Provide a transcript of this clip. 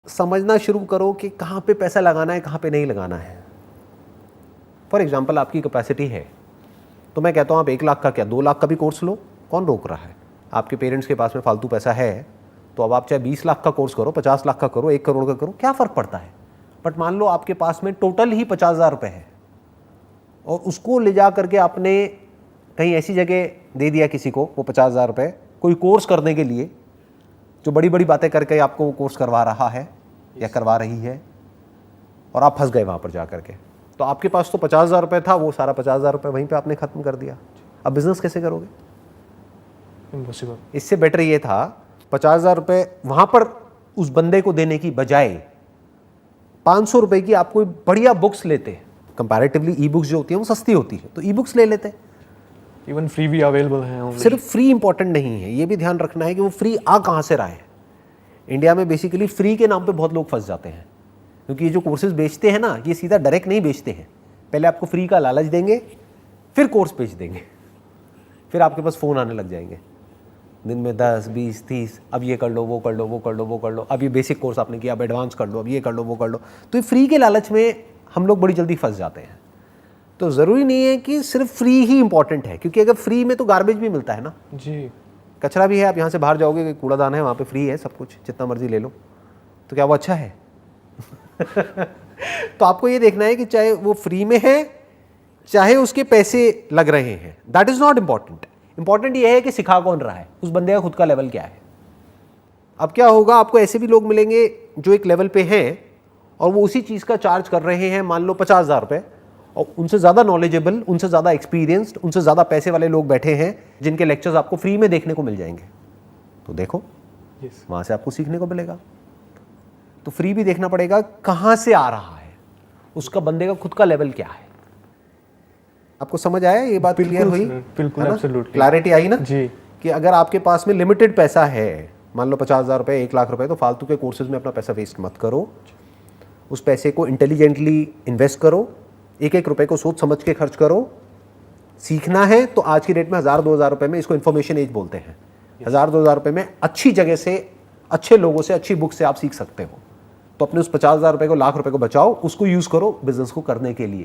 समझना शुरू करो कि कहाँ पे पैसा लगाना है, कहाँ पे नहीं लगाना है। फॉर एग्जाम्पल आपकी कैपेसिटी है तो मैं कहता हूँ आप 1 लाख का क्या 2 लाख का भी कोर्स लो, कौन रोक रहा है। आपके पेरेंट्स के पास में फालतू पैसा है तो अब आप चाहे 20 लाख का कोर्स करो, 50 लाख का करो, 1 करोड़ का करो, क्या फ़र्क पड़ता है। बट मान लो आपके पास में टोटल ही 50,000 रुपये है और उसको ले जा करके आपने कहीं ऐसी जगह दे दिया किसी को वो 50,000 रुपये कोई कोर्स करने के लिए जो बड़ी बड़ी बातें करके आपको वो कोर्स करवा रहा है या करवा रही है और आप फंस गए वहाँ पर जा करके। तो आपके पास तो 50,000 रुपये था, वो सारा 50,000 रुपये वहीं पे आपने ख़त्म कर दिया। अब बिज़नेस कैसे करोगे? इम्पॉसिबल। इससे बेटर ये था 50,000 रुपये वहाँ पर उस बंदे को देने की बजाय 500 रुपये की आप कोई बढ़िया बुक्स लेते। कंपैरेटिवली ई बुक्स जो होती हैं वो सस्ती होती है तो ई बुक्स ले लेते। इवन फ्री भी अवेलेबल है। सिर्फ फ्री इंपॉर्टेंट नहीं है, ये भी ध्यान रखना है कि वो फ्री आ कहाँ से रहा है। इंडिया में बेसिकली फ्री के नाम पे बहुत लोग फंस जाते हैं क्योंकि ये जो कोर्सेज बेचते हैं ना ये सीधा डायरेक्ट नहीं बेचते हैं। पहले आपको फ्री का लालच देंगे, फिर कोर्स बेच देंगे, फिर आपके पास फ़ोन आने लग जाएंगे दिन में 10, 20, 30, अब ये कर लो, वो कर लो, वो कर लो, वो कर लो, अब ये बेसिक कोर्स आपने किया, अब एडवांस कर लो, अब ये कर लो, वो कर लो। तो ये फ्री के लालच में हम लोग बड़ी जल्दी फंस जाते हैं। तो ज़रूरी नहीं है कि सिर्फ फ्री ही इंपॉर्टेंट है, क्योंकि अगर फ्री में तो गार्बेज भी मिलता है ना जी। कचरा भी है। आप यहाँ से बाहर जाओगे कूड़ादान है, वहाँ पे फ्री है सब कुछ, जितना मर्जी ले लो, तो क्या वो अच्छा है? तो आपको ये देखना है कि चाहे वो फ्री में है चाहे उसके पैसे लग रहे हैं, that is not important. Important ये है कि सिखा कौन रहा है, उस बंदे का खुद का लेवल क्या है। अब क्या होगा, आपको ऐसे भी लोग मिलेंगे जो एक लेवल पे हैं और वो उसी चीज़ का चार्ज कर रहे हैं, मान लो 50,000 रुपये, और उनसे ज़्यादा नॉलेजेबल, उनसे ज़्यादा एक्सपीरियंस्ड, उनसे ज़्यादा पैसे वाले लोग बैठे हैं जिनके लेक्चर्स आपको फ्री में देखने को मिल जाएंगे। तो देखो वहाँ से आपको सीखने को मिलेगा। तो फ्री भी देखना पड़ेगा कहाँ से आ रहा है, उसका बंदे का खुद का लेवल क्या है। आपको समझ आया ये बात? क्लियर हुई? बिल्कुल, एब्सोल्युटली क्लैरिटी आई ना जी। कि अगर आपके पास में लिमिटेड पैसा है, मान लो 50,000 रुपये, 1 लाख रुपए, तो फालतू के कोर्सेज में अपना पैसा वेस्ट मत करो। उस पैसे को इंटेलिजेंटली इन्वेस्ट करो, एक एक रुपए को सोच समझ के खर्च करो। सीखना है तो आज की डेट में 1,000-2,000 रुपये में, इसको इन्फॉर्मेशन एज बोलते हैं, 1,000-2,000 रुपये में अच्छी जगह से, अच्छे लोगों से, अच्छी बुक से आप सीख सकते हो। तो अपने उस 50,000 रुपये को, लाख रुपए को बचाओ, उसको यूज़ करो बिजनेस को करने के लिए।